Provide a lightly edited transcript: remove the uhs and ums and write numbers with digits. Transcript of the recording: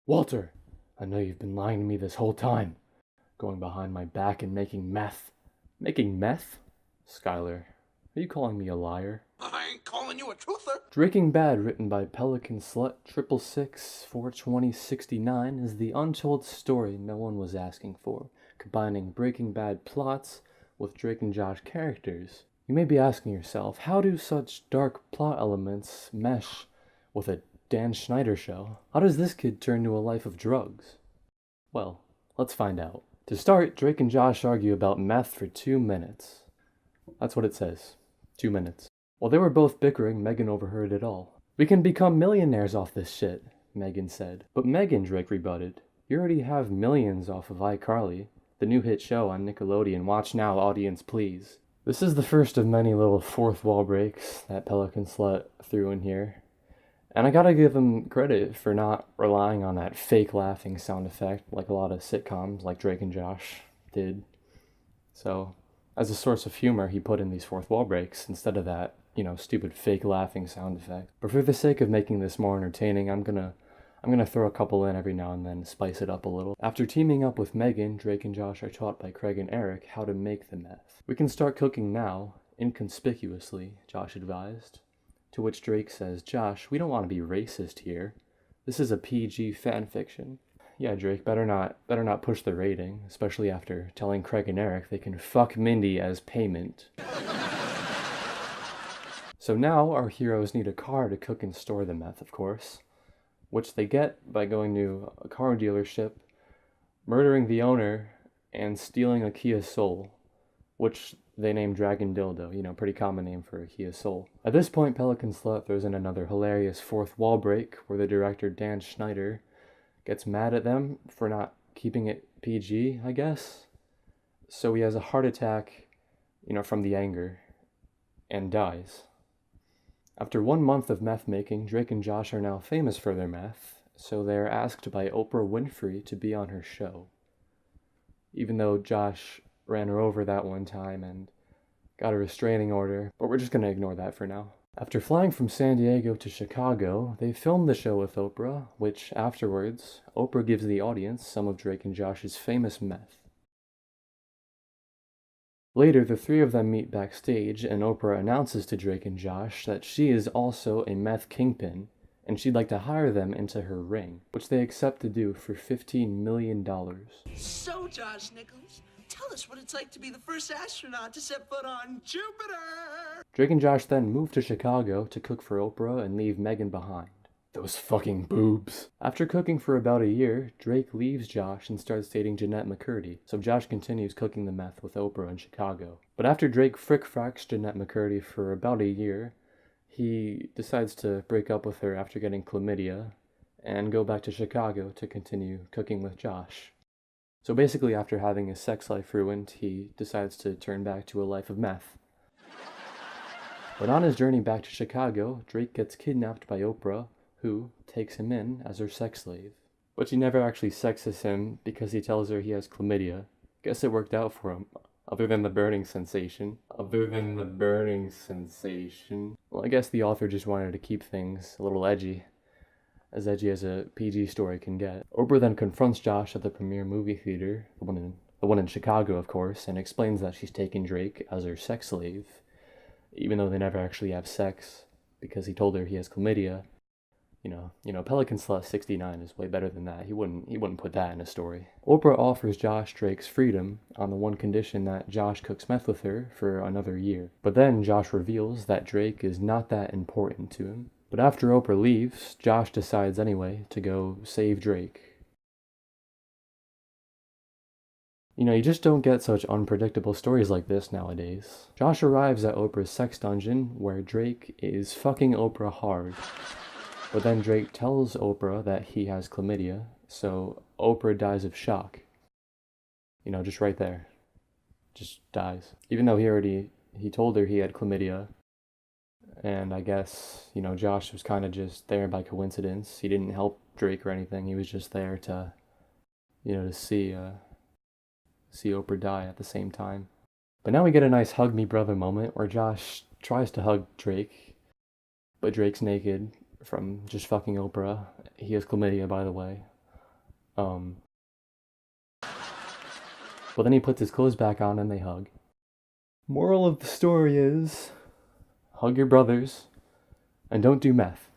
Walter, I know you've been lying to me this whole time. Going behind my back and making meth. Making meth? Skylar, are you calling me a liar? I ain't calling you a truther. Breaking Bad, written by Pelican Slut 666-42069, is the untold story no one was asking for, combining Breaking Bad plots with Drake and Josh characters. You may be asking yourself, how do such dark plot elements mesh with a Dan Schneider show? How does this kid turn to a life of drugs? Well, let's find out. To start, Drake and Josh argue about meth for 2 minutes. That's what it says. 2 minutes. While they were both bickering, Megan overheard it all. "We can become millionaires off this shit," Megan said. "But Megan," Drake rebutted, "you already have millions off of iCarly, the new hit show on Nickelodeon. Watch now, audience, please." This is the first of many little fourth wall breaks that Pelican Slut threw in here. And I gotta give him credit for not relying on that fake laughing sound effect like a lot of sitcoms like Drake and Josh did. So, as a source of humor, he put in these fourth wall breaks instead of that, stupid fake laughing sound effect. But for the sake of making this more entertaining, I'm gonna throw a couple in every now and then to spice it up a little. After teaming up with Megan, Drake and Josh are taught by Craig and Eric how to make the meth. "We can start cooking now, inconspicuously," Josh advised. To which Drake says, "Josh, we don't want to be racist here. This is a PG fanfiction." Yeah, Drake, better not push the rating, especially after telling Craig and Eric they can fuck Mindy as payment. So now our heroes need a car to cook and store the meth, of course, which they get by going to a car dealership, murdering the owner, and stealing a Kia Soul, which they named Dragon Dildo, pretty common name for a Kia Soul. At this point, Pelican Slut throws in another hilarious fourth wall break where the director Dan Schneider gets mad at them for not keeping it PG, I guess. So he has a heart attack, from the anger, and dies. After 1 month of meth making, Drake and Josh are now famous for their meth, so they're asked by Oprah Winfrey to be on her show. Even though Josh ran her over that one time and got a restraining order, but we're just gonna ignore that for now. After flying from San Diego to Chicago, they filmed the show with Oprah, which afterwards, Oprah gives the audience some of Drake and Josh's famous meth. Later, the three of them meet backstage, and Oprah announces to Drake and Josh that she is also a meth kingpin, and she'd like to hire them into her ring, which they accept to do for $15 million. So, Josh Nichols, tell us what it's like to be the first astronaut to set foot on Jupiter. Drake and Josh then move to Chicago to cook for Oprah and leave Megan behind. Those fucking boobs. After cooking for about a year, Drake leaves Josh and starts dating Jeanette McCurdy, so Josh continues cooking the meth with Oprah in Chicago. But after Drake frick-fracks Jeanette McCurdy for about a year, he decides to break up with her after getting chlamydia and go back to Chicago to continue cooking with Josh. So basically, after having his sex life ruined, he decides to turn back to a life of meth. But on his journey back to Chicago, Drake gets kidnapped by Oprah, who takes him in as her sex slave. But she never actually sexes him because he tells her he has chlamydia. Guess it worked out for him, other than the burning sensation. Well, I guess the author just wanted to keep things a little edgy as a PG story can get. Oprah then confronts Josh at the premiere movie theater, the one in Chicago, of course, and explains that she's taking Drake as her sex slave, even though they never actually have sex, because he told her he has chlamydia. Pelican Slut 69 is way better than that. He wouldn't put that in a story. Oprah offers Josh Drake's freedom on the one condition that Josh cooks meth with her for another year. But then Josh reveals that Drake is not that important to him. But after Oprah leaves, Josh decides anyway to go save Drake. You just don't get such unpredictable stories like this nowadays. Josh arrives at Oprah's sex dungeon where Drake is fucking Oprah hard. But then Drake tells Oprah that he has chlamydia, so Oprah dies of shock. Just right there. Just dies. Even though he told her he had chlamydia, and I guess, Josh was kind of just there by coincidence. He didn't help Drake or anything. He was just there to, to see Oprah die at the same time. But now we get a nice hug me brother moment where Josh tries to hug Drake, but Drake's naked from just fucking Oprah. He has chlamydia, by the way. But then he puts his clothes back on and they hug. Moral of the story is, hug your brothers and don't do meth.